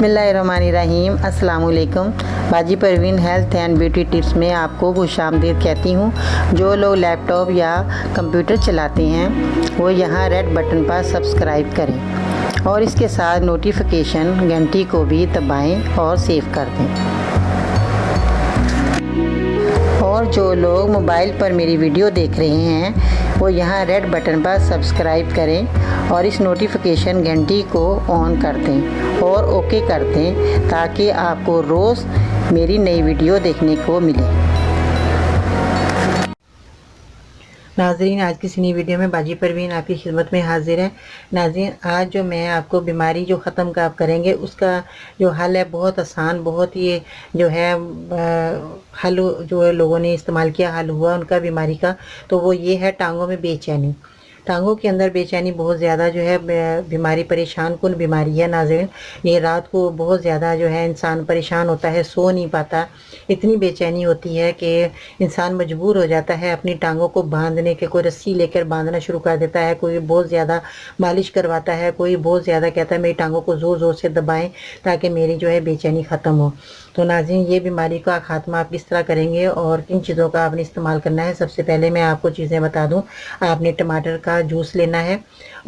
बिस्मिल्लाहिर्रहमानिर्रहीम। अस्सलाम वालेकुम। बाजी Parveen health and beauty tips में आपको खुशामदीद कहती हूँ। जो लोग लैपटॉप या कंप्यूटर चलाते हैं वो यहाँ रेड बटन पर सब्सक्राइब करें और इसके साथ नोटिफिकेशन घंटी को भी दबाएं और सेव कर दें। और जो लोग मोबाइल पर मेरी वीडियो देख रहे हैं वो यहाँ रेड बटन पर सब्सक्राइब करें और इस नोटिफिकेशन घंटी को ऑन कर दें और ओके कर दें ताकि आपको रोज़ मेरी नई वीडियो देखने को मिले। नाज़रीन, आज की नई वीडियो में बाजी परवीन आपकी खिदमत में हाजिर है। नाज़रीन, आज जो मैं आपको बीमारी जो ख़त्म का आप करेंगे उसका जो हल है बहुत आसान, बहुत ही जो है हल जो है लोगों ने इस्तेमाल किया, हल हुआ उनका बीमारी का, तो वो ये है टांगों में बेचैनी। टांगों के अंदर बेचैनी बहुत ज़्यादा जो है बीमारी परेशान कुन बीमारी है। नाज़रीन, ये रात को बहुत ज़्यादा जो है इंसान परेशान होता है, सो नहीं पाता, इतनी बेचैनी होती है कि इंसान मजबूर हो जाता है अपनी टांगों को बांधने के। कोई रस्सी लेकर बांधना शुरू कर देता है, कोई बहुत ज़्यादा मालिश करवाता है, कोई बहुत ज़्यादा कहता है मेरी टांगों को ज़ोर ज़ोर से दबाएं ताकि मेरी जो है बेचैनी ख़त्म हो। तो नाज़रीन, ये बीमारी का खात्मा आप किस तरह करेंगे और किन चीज़ों का आपने इस्तेमाल करना है, सबसे पहले मैं आपको चीज़ें बता दूं। आपने टमाटर का जूस लेना है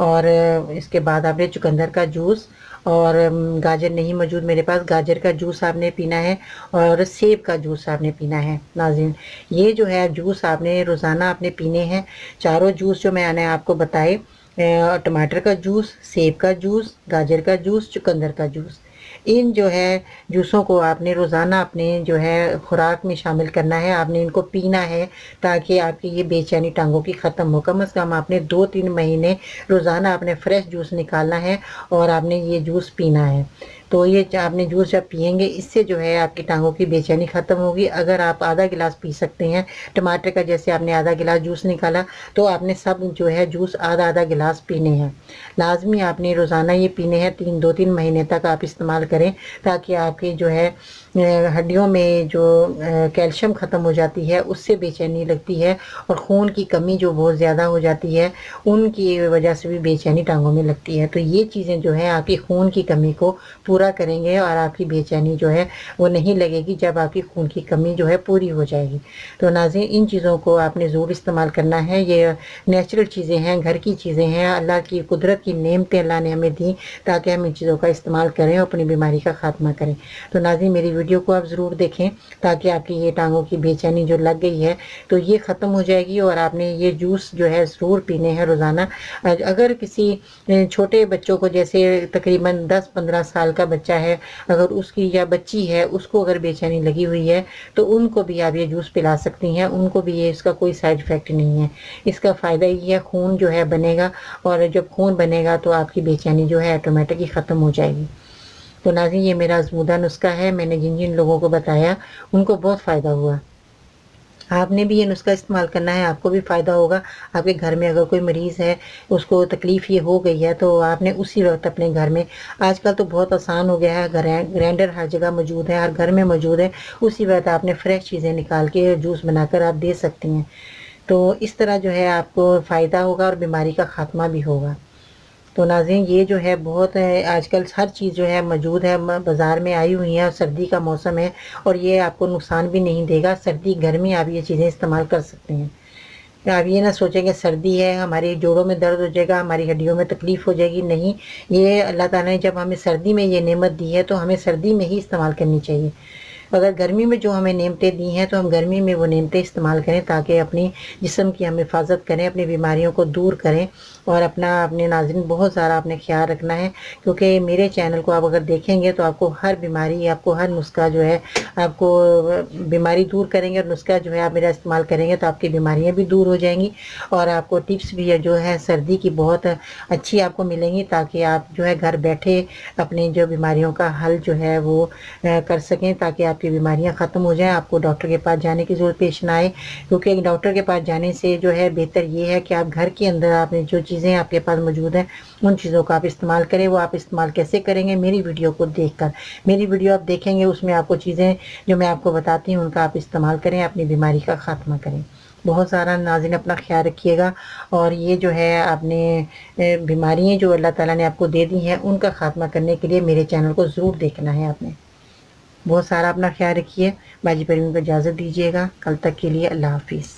और इसके बाद आपने चुकंदर का जूस, और गाजर नहीं मौजूद मेरे पास, गाजर का जूस आपने पीना है और सेब का जूस आपने पीना है। नाज़रीन, ये जो है जूस आपने रोज़ाना आपने पीने हैं। चारों जूस जो मैंने आपको बताए, टमाटर का जूस, सेब का जूस, गाजर का जूस, चुकंदर का जूस, इन जो है जूसों को आपने रोज़ाना अपने जो है खुराक में शामिल करना है। आपने इनको पीना है ताकि आपकी ये बेचैनी टांगों की ख़त्म हो। कम से कम आपने 2-3 महीने रोज़ाना आपने फ्रेश जूस निकालना है और आपने ये जूस पीना है। तो ये आपने जूस जब पियेंगे इससे जो है आपकी टांगों की बेचैनी ख़त्म होगी। अगर आप आधा गिलास पी सकते हैं टमाटर का, जैसे आपने आधा गिलास जूस निकाला, तो आपने सब जो है जूस आधा आधा गिलास पीने हैं। लाजमी आपने रोज़ाना ये पीने हैं। 2-3 महीने तक आप इस्तेमाल करें ताकि आपकी जो है हड्डियों में जो कैल्शियम ख़त्म हो जाती है उससे बेचैनी लगती है, और खून की कमी जो बहुत ज़्यादा हो जाती है उनकी वजह से भी बेचैनी टांगों में लगती है। तो ये चीज़ें जो है आपकी खून की कमी को पूरा करेंगे और आपकी बेचैनी जो है वो नहीं लगेगी जब आपकी खून की कमी जो है पूरी हो जाएगी। तो नाज़रीन, इन चीज़ों को आपने ज़रूर इस्तेमाल करना है। ये नेचुरल चीज़ें हैं, घर की चीज़ें हैं, अल्लाह की कुदरत की नेमतें अल्लाह ने हमें दी ताकि हम इन चीज़ों का इस्तेमाल करें और अपनी बीमारी का खात्मा करें। तो नाज़रीन, मेरी वीडियो को आप ज़रूर देखें ताकि आपकी ये टांगों की बेचैनी जो लग गई है तो ये ख़त्म हो जाएगी, और आपने ये जूस जो है ज़रूर पीने हैं रोज़ाना। अगर किसी छोटे बच्चों को, जैसे तकरीबन 10-15 साल का बच्चा है, अगर उसकी या बच्ची है उसको अगर बेचैनी लगी हुई है तो उनको भी आप ये जूस पिला सकती हैं। उनको भी ये इसका कोई साइड इफ़ेक्ट नहीं है। इसका फ़ायदा ये है खून जो है बनेगा, और जब खून बनेगा तो आपकी बेचैनी जो है ऑटोमेटिक ही ख़त्म हो जाएगी। तो नाज़रीन, ये मेरा आज़मूदा नुस्खा है, मैंने जिन जिन लोगों को बताया उनको बहुत फ़ायदा हुआ। आपने भी ये नुस्खा इस्तेमाल करना है, आपको भी फ़ायदा होगा। आपके घर में अगर कोई मरीज़ है, उसको तकलीफ़ ये हो गई है, तो आपने उसी वक्त अपने घर में, आजकल तो बहुत आसान हो गया है, ग्राइंडर हर जगह मौजूद है, हर घर में मौजूद है, उसी वक्त आपने फ्रेश चीज़ें निकाल के जूस बनाकर आप दे सकती हैं। तो इस तरह जो है आपको फ़ायदा होगा और बीमारी का ख़ात्मा भी होगा। तो नाज़रीन, ये जो है बहुत है, आजकल हर चीज़ जो है मौजूद है, बाज़ार में आई हुई है, और सर्दी का मौसम है और ये आपको नुकसान भी नहीं देगा। सर्दी गर्मी आप ये चीज़ें इस्तेमाल कर सकते हैं। आप ये ना सोचें कि सर्दी है हमारे जोड़ों में दर्द हो जाएगा, हमारी हड्डियों में तकलीफ़ हो जाएगी, नहीं। ये अल्लाह ताला ने जब हमें सर्दी में ये नेमत दी है तो हमें सर्दी में ही इस्तेमाल करनी चाहिए। अगर गर्मी में जो हमें नेमतें दी हैं तो हम गर्मी में वो नेमतें इस्तेमाल करें ताकि अपनी जिस्म की हम हिफाजत करें, अपनी बीमारियों को दूर करें, और अपने नाज़रीन बहुत सारा आपने ख्याल रखना है, क्योंकि मेरे चैनल को आप अगर देखेंगे तो आपको हर बीमारी, आपको हर नुस्खा जो है, आपको बीमारी दूर करेंगे और नुस्खा जो है आप मेरा इस्तेमाल करेंगे तो आपकी बीमारियाँ भी दूर हो जाएंगी, और आपको टिप्स भी जो है सर्दी की बहुत अच्छी आपको मिलेंगी ताकि आप जो है घर बैठे अपनी जो बीमारियों का हल जो है वो कर सकें, ताकि आपकी बीमारियां ख़त्म हो जाएं, आपको डॉक्टर के पास जाने की ज़रूरत पेश ना आए। क्योंकि एक डॉक्टर के पास जाने से जो है बेहतर ये है कि आप घर के अंदर आपने जो चीज़ें आपके पास मौजूद हैं उन चीज़ों का आप इस्तेमाल करें। वो आप इस्तेमाल कैसे करेंगे, मेरी वीडियो को देखकर, मेरी वीडियो आप देखेंगे उसमें आपको चीज़ें जो मैं आपको बताती हूँ उनका आप इस्तेमाल करें, अपनी बीमारी का ख़ात्मा करें। بہت سارا ناظرین اپنا خیال رکھیے گا، اور یہ جو ہے آپ نے بیماریاں جو اللہ تعالیٰ نے آپ کو دے دی ہیں ان کا خاتمہ کرنے کے لیے میرے چینل کو ضرور دیکھنا ہے آپ نے۔ بہت سارا اپنا خیال رکھیے، باجی پروین کو اجازت دیجیے گا، کل تک کے لیے اللہ حافظ۔